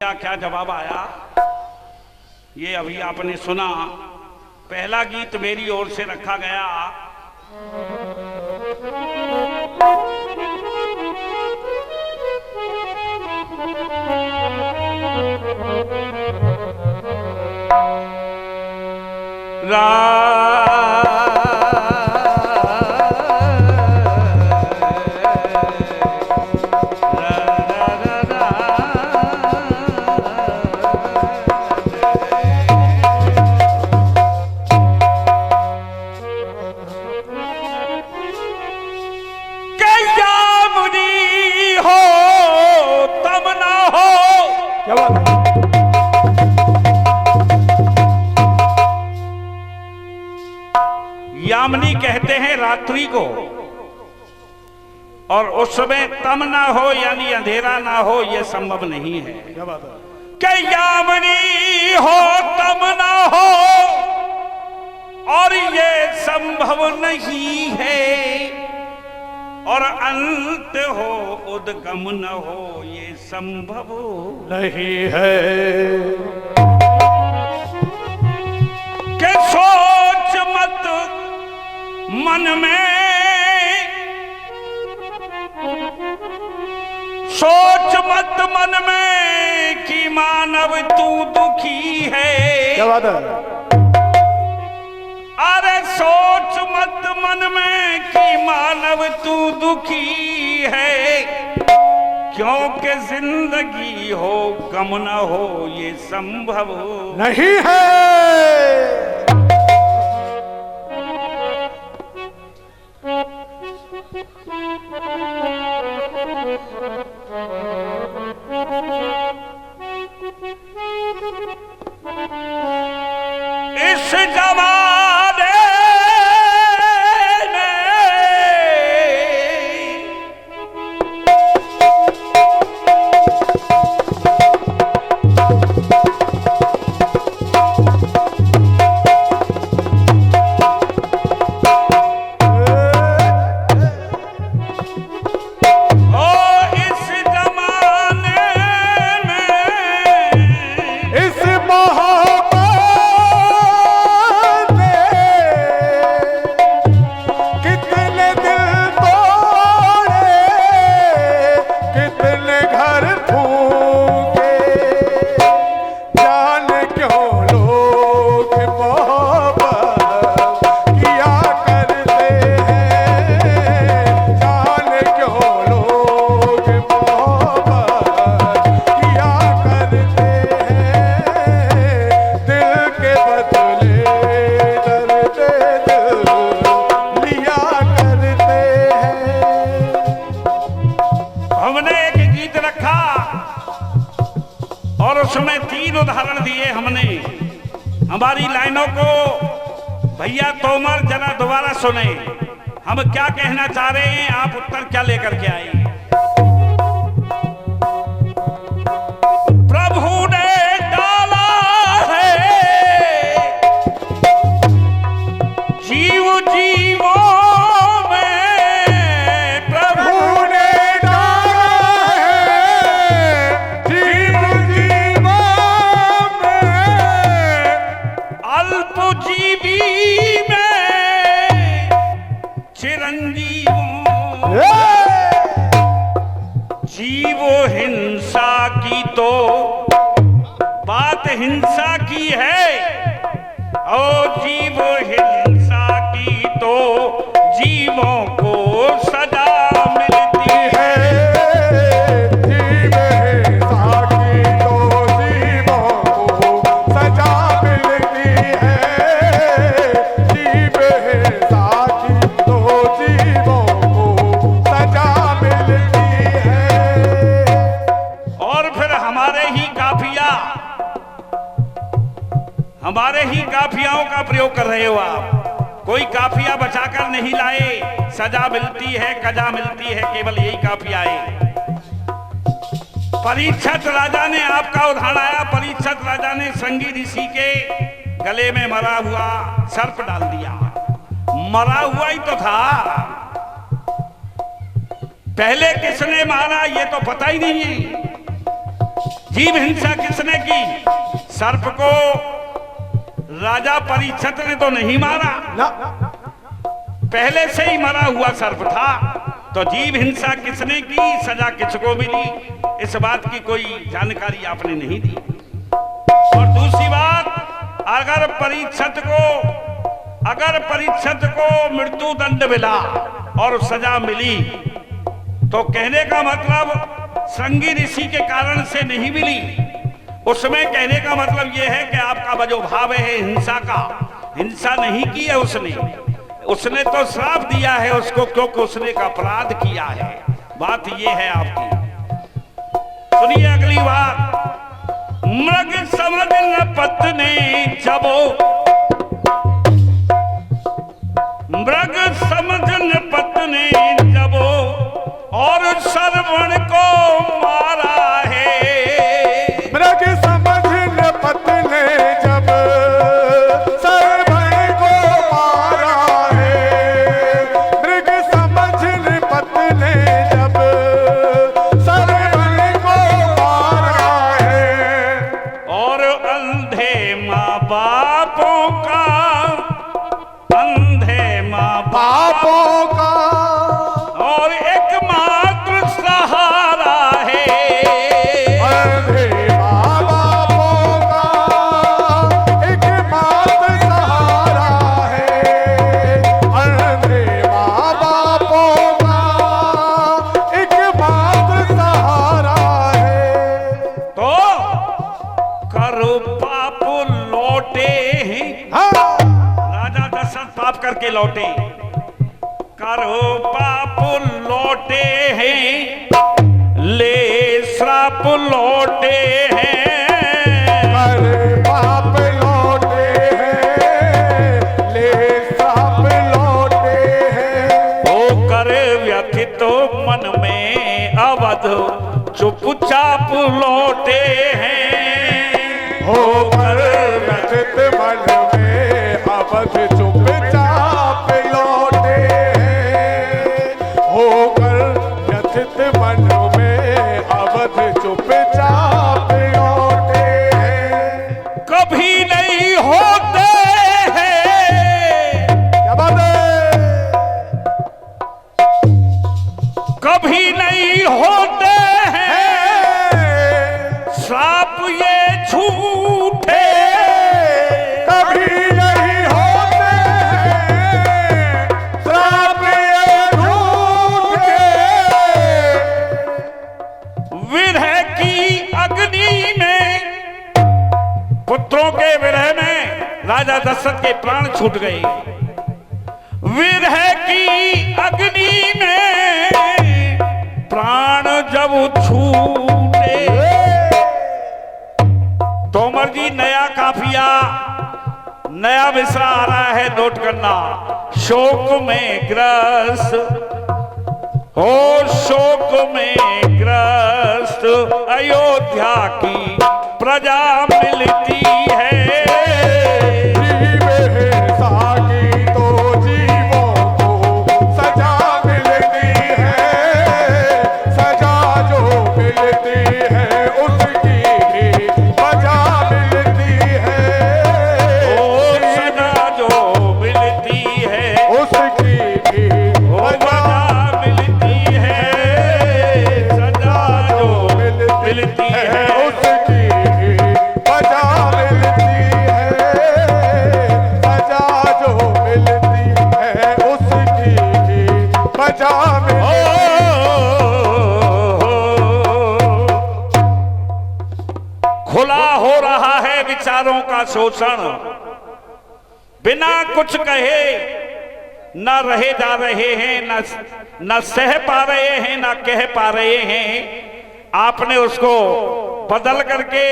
क्या जवाब आया ये अभी आपने सुना। पहला गीत मेरी ओर से रखा गया। यामिनी कहते हैं रात्रि को, और उस समय तम ना हो यानी अंधेरा ना हो यह संभव नहीं है। कि यामिनी हो तम ना हो और ये संभव नहीं है, और अंत हो उद्गम न हो ये संभव नहीं है। कि सोच मत मन में, सोच मत मन में कि मानव तू दुखी है। क्या बात है? अरे सोच मत मन में कि मानव तू दुखी है, क्योंकि जिंदगी हो गम न हो ये संभव नहीं है। इस जमाने उसमें 3 उदाहरण दिए हमने। हमारी लाइनों को भैया तोमर जरा दोबारा सुने, हम क्या कहना चाह रहे हैं, आप उत्तर क्या लेकर के आए। प्रभु ने डाला है जीव जीवों जीवो हिंसा की, तो बात हिंसा की है, और जीवो हिंसा की तो जीवों को सजा मिलती है। जीव हिंसा की तो जीवों को सजा मिलती है। जीव हिंसा की तो जीवों को सजा मिलती है। और फिर हमारे ही काफियाओं का प्रयोग कर रहे हो आप। कोई काफिया बचाकर नहीं लाए। सजा मिलती है, कजा मिलती है, केवल यही काफिया है। परीक्षित राजा ने आपका उदाहरण आया। परीक्षित राजा ने संगी ऋषि के गले में मरा हुआ सर्प डाल दिया। मरा हुआ ही तो था, पहले किसने मारा ये तो पता ही नहीं है। जीव हिंसा किसने की? सर्प को राजा परीक्षित ने तो नहीं मारा, ना पहले से ही मरा हुआ सर्प था। तो जीव हिंसा किसने की, सजा किसको मिली, इस बात की कोई जानकारी आपने नहीं दी। और दूसरी बात, अगर परीक्षित को मृत्यु दंड मिला और सजा मिली, तो कहने का मतलब श्रृंगी ऋषि के कारण से नहीं मिली। उसमें कहने का मतलब यह है कि आपका वजो भाव है हिंसा का, हिंसा नहीं की है उसने तो श्राप दिया है उसको, क्योंकि उसने का अपराध किया है। बात यह है आपकी। सुनिए अगली बात, मृग समझ न पत्ने जबो, मृग समझ न पत्ने जबो, और श्रवण को मारा है। मृग समझ न पत्ने जब श्रवण को मारा है। मृग समझ न पत्ने जब श्रवण को मारा है। और अंधे माँ बापों का, अंधे माँ बापों का और एकमात्र सहारा है। अंधे माँ बापों का एकमात्र सहारा है। अंधे माँ बापों का एकमात्र सहारा है। तो करो पाप लौटे हैं, हाँ राजा दशरथ पाप करके लौटे, करो पाप लौटे हैं, ले श्राप लौटे हैं। कर पाप लौटे हैं, ले श्राप लौटे हैं। होकर व्यथित मन में अवध चुपचाप लौटे हैं। होकर व्यथित मन में अवध चुपचाप लौटे हैं। होकर व्यथित मन में अवध चुपचाप लौटे हैं। कभी नहीं होते हैं, क्या बात है? कभी नहीं होते हैं श्राप ये झूठे। कभी नहीं होते हैं श्राप ये झूठे। विरह की अग्नि में, पुत्रों के विरह में राजा दशरथ के प्राण छूट गए। विरह की अग्नि में प्राण जब छूटे। तोमर जी नया काफिया, नया मिसरा आ रहा है, नोट करना। शोक में ग्रस्त हो, शोक में ग्रस्त अयोध्या की प्रजा मिलती है। जीवे साकी तो जीवों को सजा मिलती है। सजा जो मिलती है उसकी भी सजा मिलती है। ओ सजा जो मिलती है उसकी भी ओ सजा मिलती है। सजा जो मिलती है उसकी भी सजा मिलती है। सजा जो मिलती है उसकी भी सजा मिलती खुला हो रहा है विचारों का शोषण, बिना कुछ कहे न रहे जा रहे हैं, न सह पा रहे हैं, न कह पा रहे हैं। आपने उसको बदल करके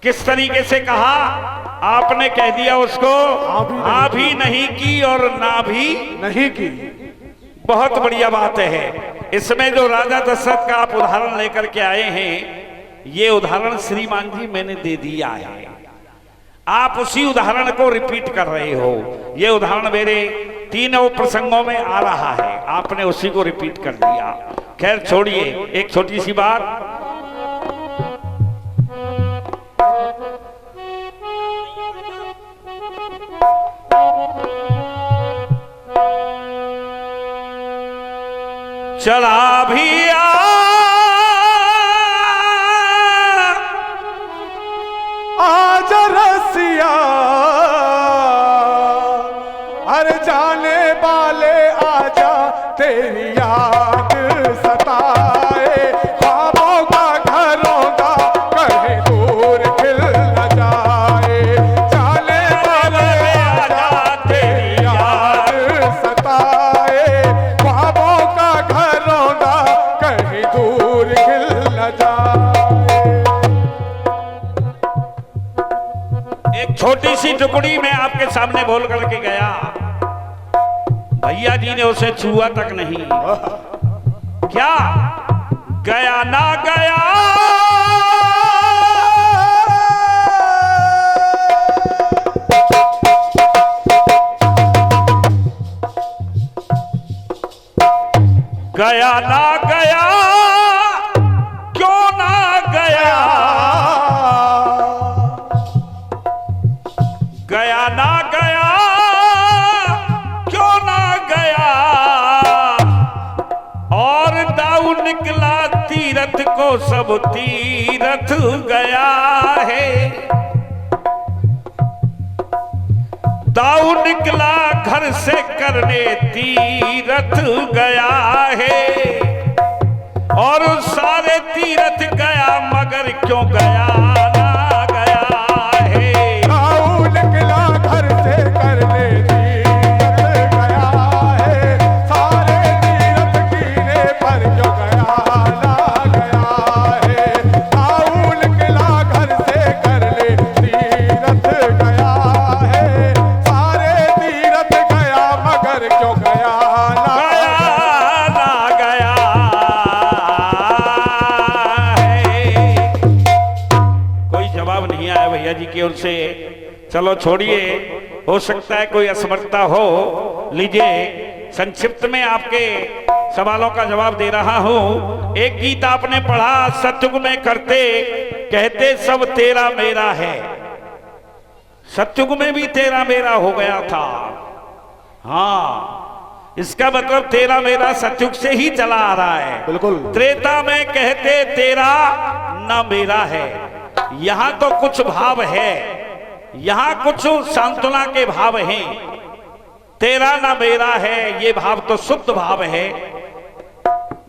किस तरीके से कहा? आपने कह दिया उसको हाँ भी नहीं की और ना भी नहीं की। बहुत बढ़िया बात है। इसमें जो राजा दशरथ का आप उदाहरण लेकर के आए हैं, ये उदाहरण श्रीमान जी मैंने दे दिया है। आप उसी उदाहरण को रिपीट कर रहे हो। ये उदाहरण मेरे तीनों प्रसंगों में आ रहा है, आपने उसी को रिपीट कर दिया। खैर छोड़िए, एक छोटी सी बात, चला भी आज रसिया, अरे जाने वाले आजा तेरी याद सताए, ख्वाबों का घरों का कहीं दूर खिल न जाए, जाने वाले आजा तेरी याद सताए, ख्वाबों का घरों का कहीं दूर खिल न जाए। एक छोटी सी टुकड़ी में आपके सामने बोल करके गया, भैया जी ने उसे छुआ तक नहीं। क्या गया ना गया, गया ना गया, क्यों ना गया, गया ना गया, क्यों ना गया। और दाऊ निकला तीरथ को, सब तीरथ गया है। दाऊ निकला घर से करने तीरथ गया है, और सारे तीरथ गया मगर क्यों गया ना गया है। दाऊ निकला घर से करने तीरथ गया है, सारे तीरथ कीने पर क्यों गया ना गया है। दाऊ निकला घर से करने तीरथ गया है, सारे तीरथ गया मगर क्यों गया ना गया है। कोई जवाब नहीं आया भैया जी की ओर से। चलो छोड़िए, हो सकता है कोई असमर्थता हो। लीजिए, संक्षिप्त में आपके सवालों का जवाब दे रहा हूं। एक गीत आपने पढ़ा, सतयुग में करते कहते सब तेरा मेरा है। सतयुग में भी तेरा मेरा हो गया था। हाँ, इसका मतलब तेरा मेरा सतयुग से ही चला आ रहा है। बिल्कुल। त्रेता में कहते तेरा न मेरा है। यहां तो कुछ भाव है, यहां कुछ सांत्वना के भाव हैं। तेरा न मेरा है, ये भाव तो शुद्ध भाव है।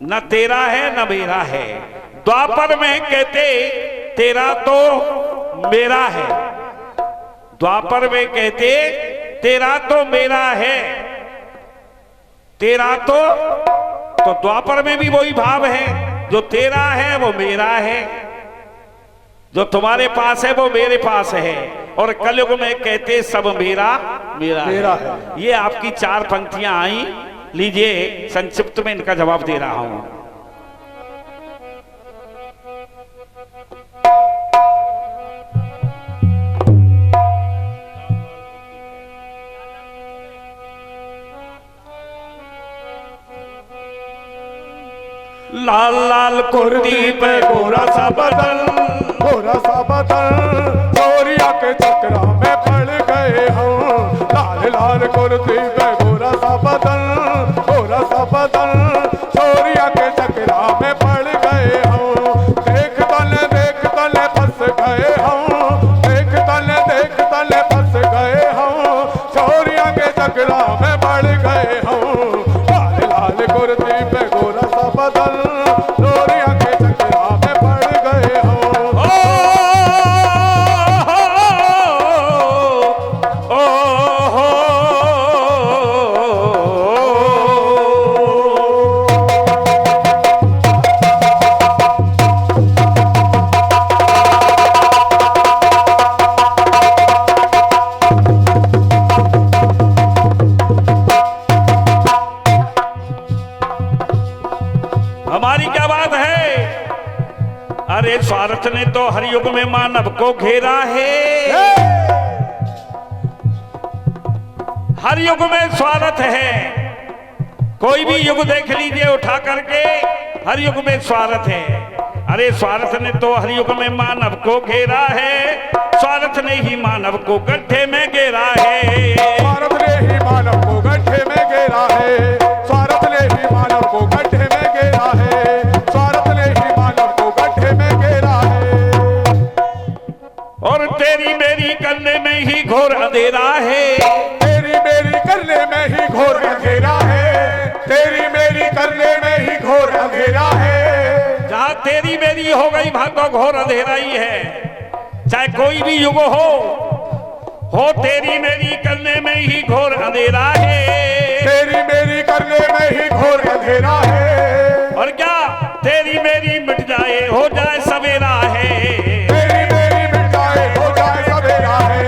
न तेरा है न मेरा है। द्वापर में कहते तेरा तो मेरा है। द्वापर में कहते तेरा तो मेरा है। तेरा तो द्वापर में भी वही भाव है। जो तेरा है वो मेरा है, जो तुम्हारे पास है वो मेरे पास है। और कलयुग में कहते सब मेरा मेरा है। ये आपकी चार पंक्तियां आई। लीजिए, संक्षिप्त में इनका जवाब दे रहा हूं। लाल लाल कुर्ती पे गोरा सा बदन, गोरा सा बदन, चोरिया के चक्रा में पड़ गए हम। लाल लाल कुर्ती पे गोरा सा बदन, गोरा सा बदन, चोरिया के चक्रा में पड़ गए हम। देख तले फंस गए हम, देख तले फंस गए हम। चोरिया के चक्रा में पड़ गए हम। लाल लाल कुर्ती पे गोरा सा बदन, चोरिया के चक्रा में पड़ गए हम। हमारी क्या बात है। अरे स्वार्थ ने तो हर युग में मानव को घेरा है। हर युग में स्वार्थ है। कोई भी युग देख लीजिए उठा करके, हर युग में स्वार्थ है। अरे स्वार्थ ने तो हर युग में मानव को घेरा है। स्वार्थ ने ही मानव को गड्ढे में घेरा है। स्वार्थ ने ही मानव को गड्ढे में घेरा है। स्वार्थ ने ही मानव को गड्ढे में तेरी मेरी करने में ही घोर अंधेरा है, तेरी मेरी करने में ही घोर अंधेरा है, तेरी मेरी करने में ही घोर अंधेरा है। जहां तेरी मेरी हो गई वहां तो घोर अंधेरा ही है, चाहे कोई भी युग हो तेरी मेरी करने में ही घोर अंधेरा है, तेरी मेरी करने में ही घोर अंधेरा है। और क्या तेरी मेरी मिट जाए हो जाए सवेरा है, तेरी मेरी मिट जाए हो जाए सवेरा है,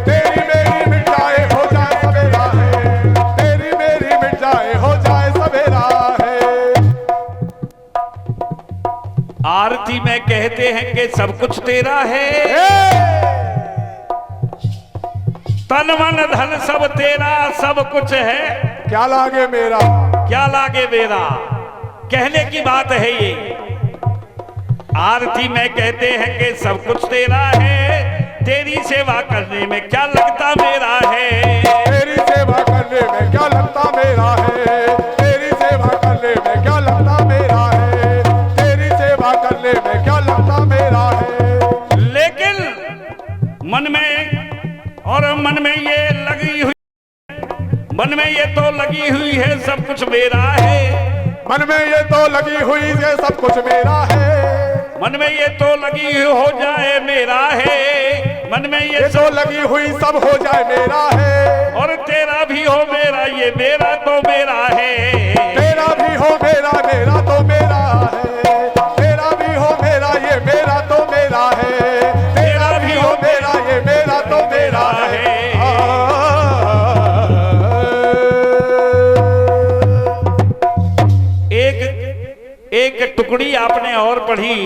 तेरी मेरी मिट जाए हो जाए सवेरा है, तेरी मेरी मिट जाए हो जाए सवेरा है। आरती में कहते हैं कि सब कुछ तेरा है, तन मन धन सब तेरा, सब कुछ है, क्या लागे मेरा, क्या लागे मेरा, कहने की बात है ये। आरती में कहते हैं कि सब कुछ तेरा है, तेरी सेवा करने में क्या लगता मेरा है, तेरी सेवा करने में क्या लगता मेरा है, तेरी सेवा करने में क्या लगता मेरा है, तेरी सेवा करने में क्या लगता मेरा है। लेकिन मन में ये लगी हुई, मन में ये तो लगी हुई है सब कुछ मेरा है, मन में ये तो लगी हुई है सब कुछ मेरा है, मन में ये तो लगी हो जाए मेरा है, मन में ये तो लगी हुई सब हो जाए मेरा है, और तेरा भी हो मेरा, ये मेरा तो मेरा है, तेरा भी हो मेरा, मेरा तो मेरा है, तेरा भी हो मेरा, ये मेरा तो मेरा है, तेरा भी हो मेरा, ये मेरा तो मेरा है। एक टुकड़ी आपने और पढ़ी,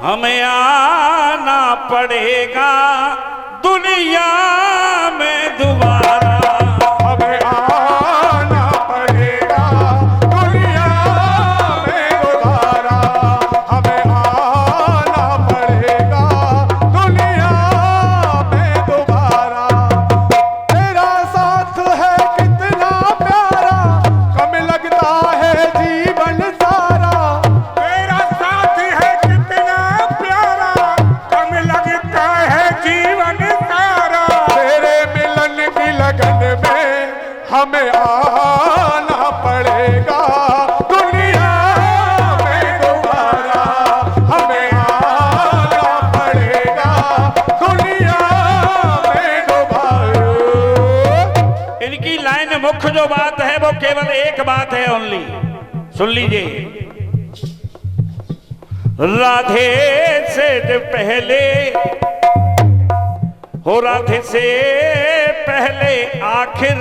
हमें आना पड़ेगा दुनिया में दोबारा, हमें आना पड़ेगा दुनिया में दोबारा, हमें आना पड़ेगा दुनिया में दोबारा। तेरा साथ है कितना प्यारा, कम लगता है जीवन सारा, तेरा साथ है कितना प्यारा, कम लगता है जीवन सारा। तेरे मिलन की लगन में हमें आना पड़ेगा दुनिया में दोबारा, हमें आना पड़ेगा दुनिया में दोबारा। इनकी लाइन मुख्य जो बात है वो केवल एक बात है ओनली, सुन लीजिए। राधे से पहले हो, राधे से पहले आखिर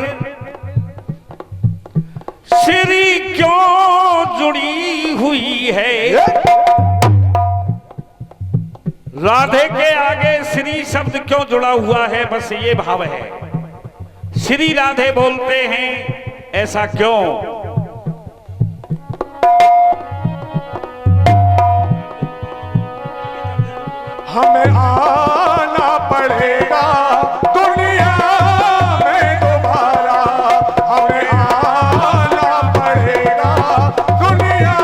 श्री क्यों जुड़ी हुई है, राधे के आगे श्री शब्द क्यों जुड़ा हुआ है, बस ये भाव है। श्री राधे बोलते हैं, ऐसा क्यों? हमें आना पड़ेगा दुनिया में दोबारा, हमें आना पड़ेगा दुनिया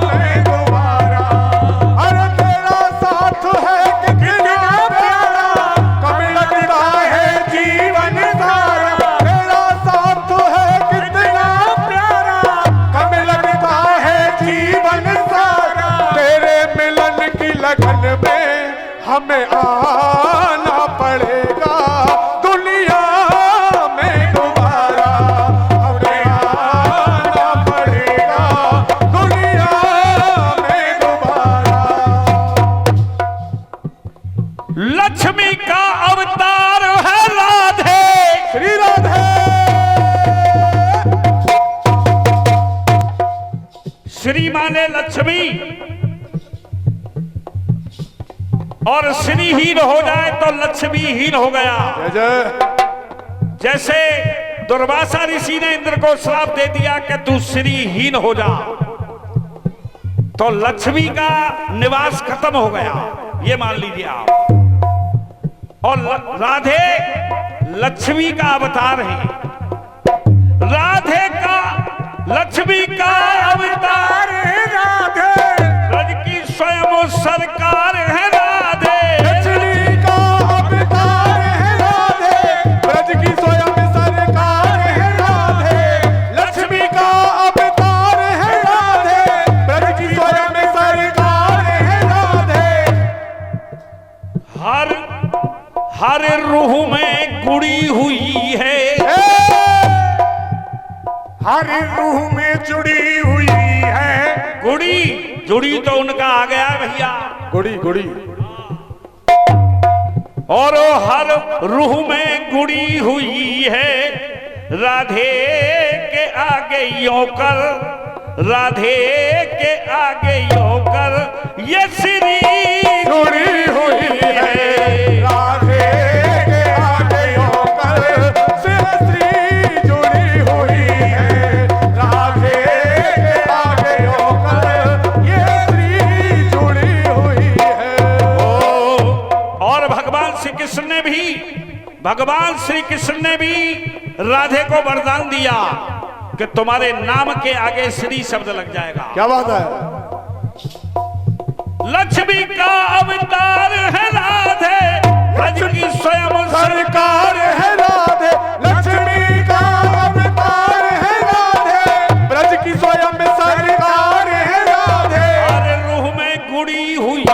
में दोबारा। अरे तेरा साथ है कितना प्यारा, कम लगता है जीवन सारा, तेरा साथ है कितना प्यारा, कम लगता है जीवन सारा। तेरे मिलन की लगन में हमें आना पड़ेगा दुनिया में दोबारा, हमें आना पड़ेगा दुनिया में दोबारा। लक्ष्मी का अवतार है राधे, श्री राधे। श्री माने लक्ष्मी, और श्रीहीन हो जाए तो लक्ष्मीहीन हो गया। जय जय। जैसे दुर्वासा ऋषि ने इंद्र को श्राप दे दिया कि तू श्रीहीन हो जा, तो लक्ष्मी का निवास खत्म हो गया, ये मान लीजिए आप। और राधे लक्ष्मी का अवतार है। राधे का लक्ष्मी का अवतार है राधे, ब्रज की स्वयं सरकार है राधे। लक्ष्मी का अवतार है राधे, ब्रज की स्वयं सरकार है राधे। लक्ष्मी का अवतार है राधे, ब्रज की स्वयं सरकार है राधे। हर रूह में गुड़ी हुई है, हर रूह में जुड़ी हुई है। जुड़ी तो उनका आ गया भैया, गुड़ी गुड़ी, और हर रूह में गुड़ी हुई है। राधे के आगे यों कर, राधे के आगे यों कर, ये श्री जुड़ी हुई है। राधे के आगे यों कर, से श्री जुड़ी हुई है। राधे के आगे यों कर, ये श्री जुड़ी हुई है। और भगवान श्री कृष्ण ने भी राधे को वरदान दिया कि तुम्हारे नाम के आगे श्री शब्द लग जाएगा। क्या बात है? लक्ष्मी का अवतार है राधे, ब्रज की स्वयं सरकार है राधे। लक्ष्मी का अवतार है राधे, ब्रज की स्वयं सरकार है राधे। हर रूह में गुड़ी हुई